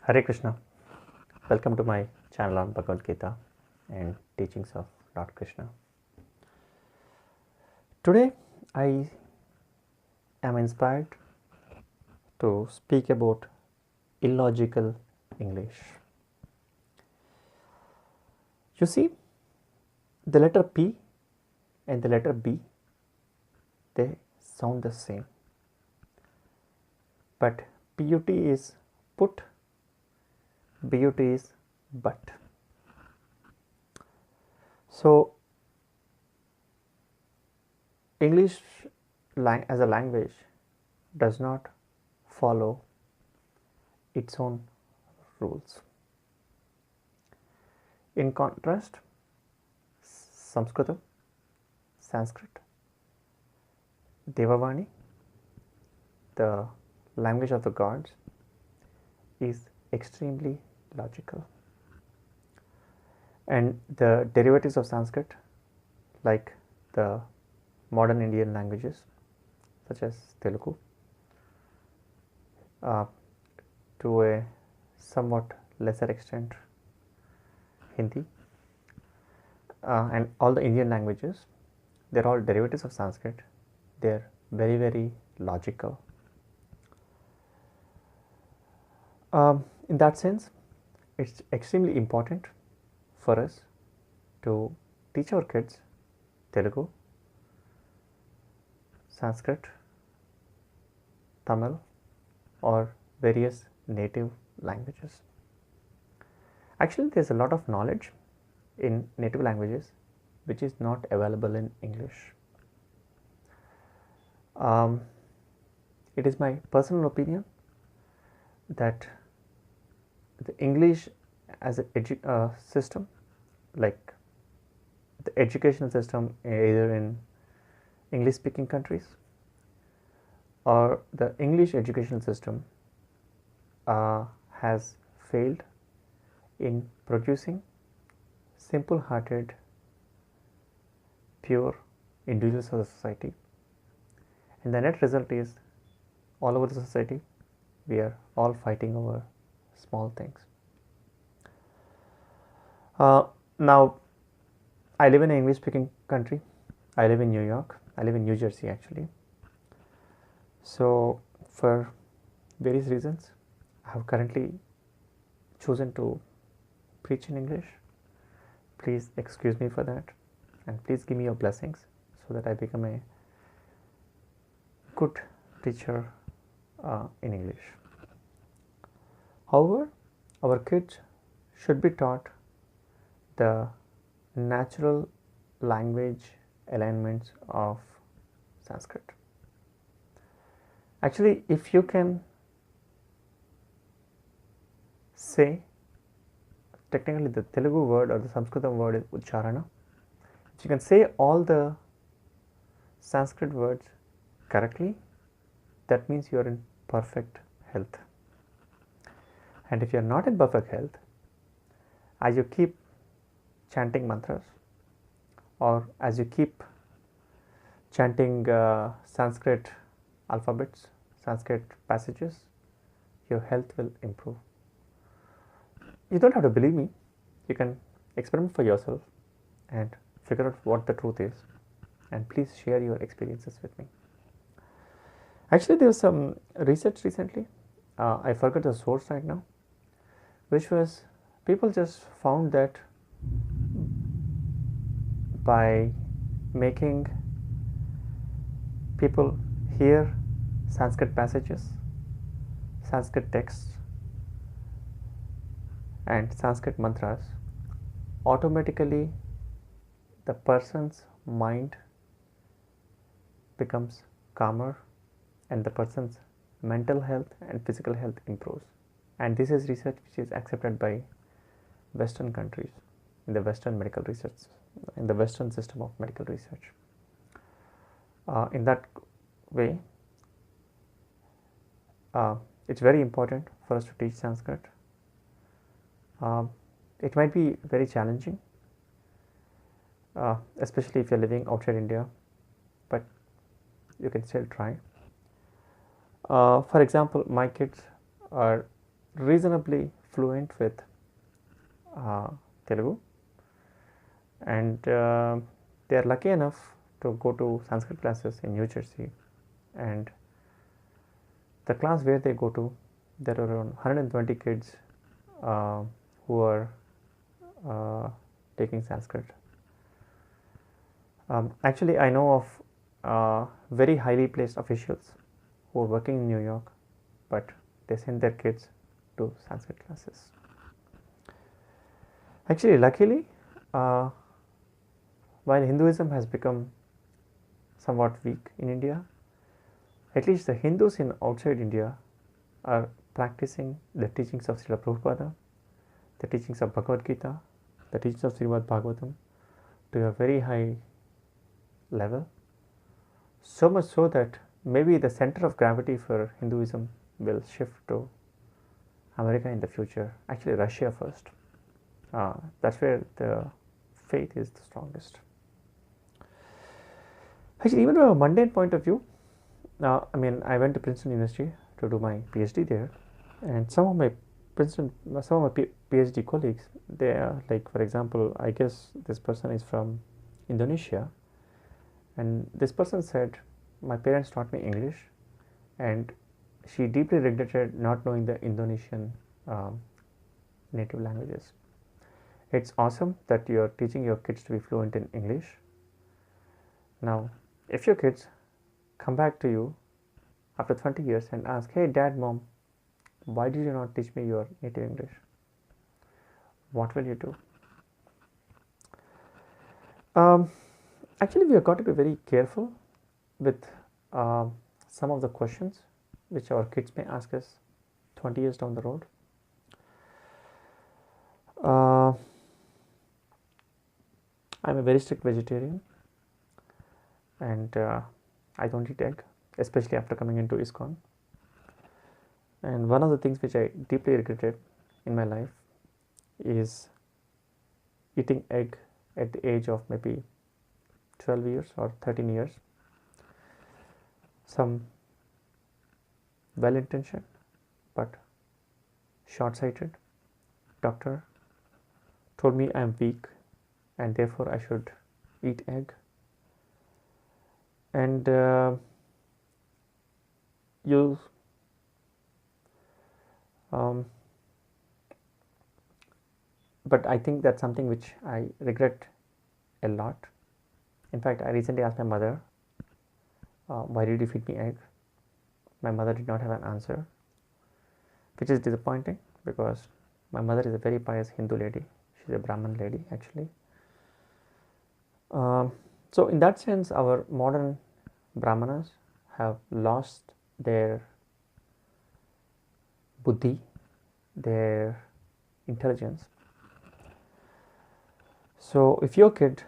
Hare Krishna. Welcome to my channel on Bhagavad Gita and teachings of Lord Krishna. Today I am inspired to speak about illogical English. You see, the letter P and the letter B, they sound the same, but PUT is put, BUT is but. So English as a language does not follow its own rules. In contrast, Sanskrit, Devavani, the language of the gods, is extremely logical. And the derivatives of Sanskrit, like the modern Indian languages such as Telugu, to a somewhat lesser extent Hindi, and all the Indian languages, they are all derivatives of Sanskrit. They are very, very logical. In that sense, it's extremely important for us to teach our kids Telugu, Sanskrit, Tamil, or various native languages. Actually, there's a lot of knowledge in native languages which is not available in English. It is my personal opinion that the English as a system, like the educational system either in English speaking countries or the English educational system, has failed in producing simple hearted, pure individuals of the society, and the net result is all over the society we are all fighting over small things. Now I live in an English speaking country. I live in New York. I live in New Jersey actually. So for various reasons I have currently chosen to preach in English. Please excuse me for that, and please give me your blessings so that I become a good teacher in English. However, our kids should be taught the natural language alignments of Sanskrit. Actually, if you can say, technically the Telugu word or the Sanskrit word is Ucharana. If you can say all the Sanskrit words correctly, that means you are in perfect health. And if you are not in perfect health, as you keep chanting mantras or as you keep chanting Sanskrit alphabets, Sanskrit passages, your health will improve. You don't have to believe me. You can experiment for yourself and figure out what the truth is, and please share your experiences with me. Actually, there was some research recently, I forgot the source right now, which was people just found that by making people hear Sanskrit passages, Sanskrit texts, and Sanskrit mantras, automatically the person's mind becomes calmer and the person's mental health and physical health improves. And this is research which is accepted by Western countries, in the Western medical research, in the Western system of medical research. In that way, it's very important for us to teach Sanskrit. It might be very challenging, especially if you're living outside India, but you can still try. For example, my kids are reasonably fluent with Telugu, and they are lucky enough to go to Sanskrit classes in New Jersey, and the class where they go to, there are around 120 kids who are taking Sanskrit. Actually, I know of very highly placed officials who are working in New York, but they send their kids to Sanskrit classes. Actually, luckily, while Hinduism has become somewhat weak in India, at least the Hindus in outside India are practicing the teachings of Srila Prabhupada, the teachings of Bhagavad Gita, the teachings of Srimad Bhagavatam to a very high level, so much so that maybe the center of gravity for Hinduism will shift to America in the future, actually Russia first. That's where the faith is the strongest. Actually, even from a mundane point of view, I went to Princeton University to do my PhD there, and some of my PhD colleagues, they are like, for example, I guess this person is from Indonesia, and this person said, my parents taught me English, and she deeply regretted not knowing the Indonesian native languages. It's awesome that you're teaching your kids to be fluent in English. Now, if your kids come back to you after 20 years and ask, hey dad, mom, why did you not teach me your native English? What will you do? Actually, we have got to be very careful with some of the questions which our kids may ask us 20 years down the road. I'm a very strict vegetarian, and I don't eat egg, especially after coming into ISKCON. And one of the things which I deeply regretted in my life is eating egg at the age of maybe 12 years or 13 years. Some well-intentioned but short-sighted doctor told me I am weak and therefore I should eat egg. And but I think that's something which I regret a lot. In fact, I recently asked my mother, why did you feed me egg? My mother did not have an answer, which is disappointing because my mother is a very pious Hindu lady. She's a Brahmin lady, actually. So in that sense, our modern Brahmanas have lost their buddhi, their intelligence. So if your kid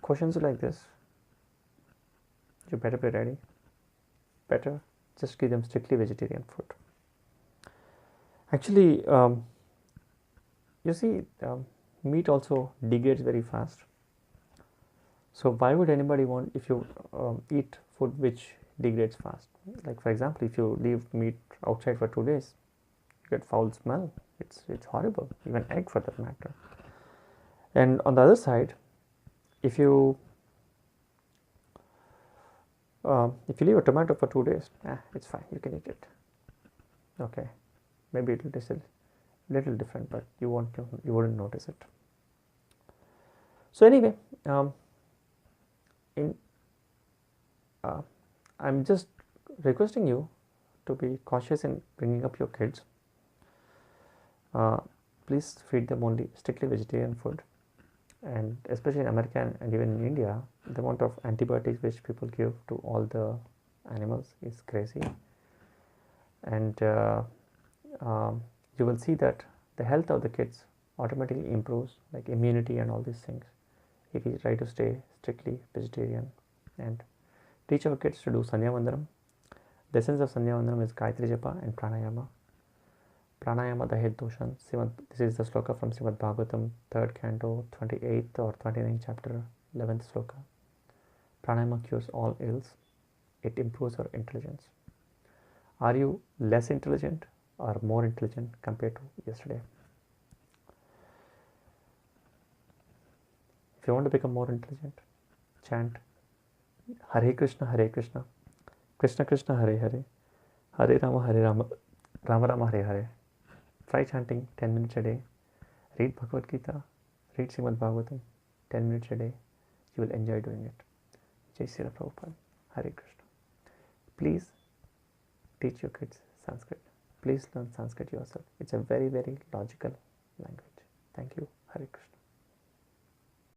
questions you like this, you better be ready. Better just give them strictly vegetarian food. Actually, you see, meat also degrades very fast. So why would anybody want, if you eat food which degrades fast? Like, for example, if you leave meat outside for 2 days, you get foul smell. It's horrible. Even egg for that matter. And on the other side, if you leave a tomato for 2 days, it's fine. You can eat it. Okay, maybe it will taste a little different, but you wouldn't notice it. So anyway, I'm just requesting you to be cautious in bringing up your kids. Please feed them only strictly vegetarian food, and especially in America and even in India, the amount of antibiotics which people give to all the animals is crazy, and you will see that the health of the kids automatically improves, like immunity and all these things, if we try to stay strictly vegetarian and teach our kids to do Sandhya Vandanam. The essence of Sandhya Vandanam is Gayatri Japa and Pranayama. Pranayama Dahed Doshan. This is the sloka from Srimad Bhagavatam, 3rd canto, 28th or 29th chapter, 11th sloka. Pranayama cures all ills. It improves our intelligence. Are you less intelligent are more intelligent compared to yesterday. If you want to become more intelligent, chant Hare Krishna, Krishna Krishna, Hare Hare, Hare Rama, Rama Rama, Hare Hare. Try chanting 10 minutes a day. Read Bhagavad Gita, read Srimad Bhagavatam 10 minutes a day. You will enjoy doing it. Jai Srila Prabhupada, Hare Krishna. Please teach your kids Sanskrit. Please learn Sanskrit yourself. It's a very, very logical language. Thank you. Hare Krishna.